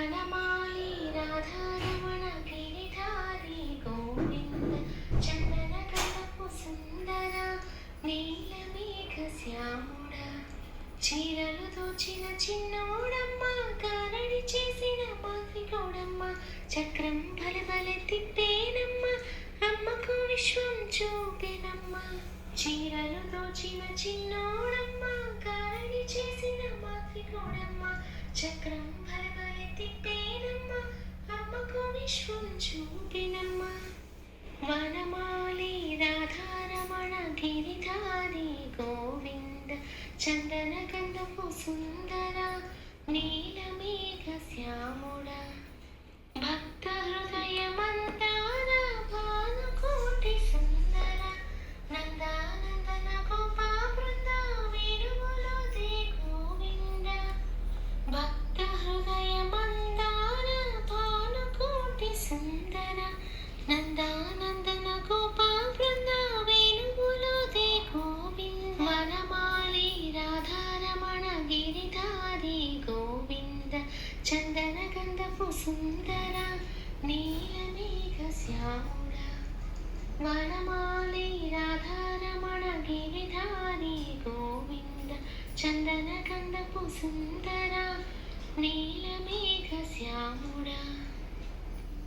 వనమాలి రాధారమణ గిరిధారి గోవింద చందన కలపు సుందర నీలమేఘ శ్యాముడ చీరలు దోచిన చిన్నోడమ్మ కారడి చేసిన మాదిగోడమ్మ చక్రం బలబల తిప్పేనమ్మ అమ్మకు విశ్వం చూపెనమ్మ చీరలు దోచిన చిన్నోడమ్మ కారడి చేసిన మాదిగోడమ్మ చక్రం బలబల తిప్పేనమ్మ అమ్మకు విశ్వం చూపెనమ్మ వనమాలి రాధారమణ గిరిధారి గోవింద చందన గంధపు సుందర నీలమేఘ శ్యాముడ భక్త హృదయ మందార భానుకోటి సుందర నందానందన గోపా బృంద వేణువులో దే గోవింద భక్త హృదయ మందార భానుకోటి సుందర నందానందన గోపా బృంద వేణువులో దే గోవింద వనమాలి రాధారమణ గిరిధారి గోవింద చందన గంధపు సుందర నీలమేఘ శ్యాముడ వనమాలి రాధారమణ గిరిధారి గోవింద చందన గంధపు సుందర నీలమేఘ శ్యాముడ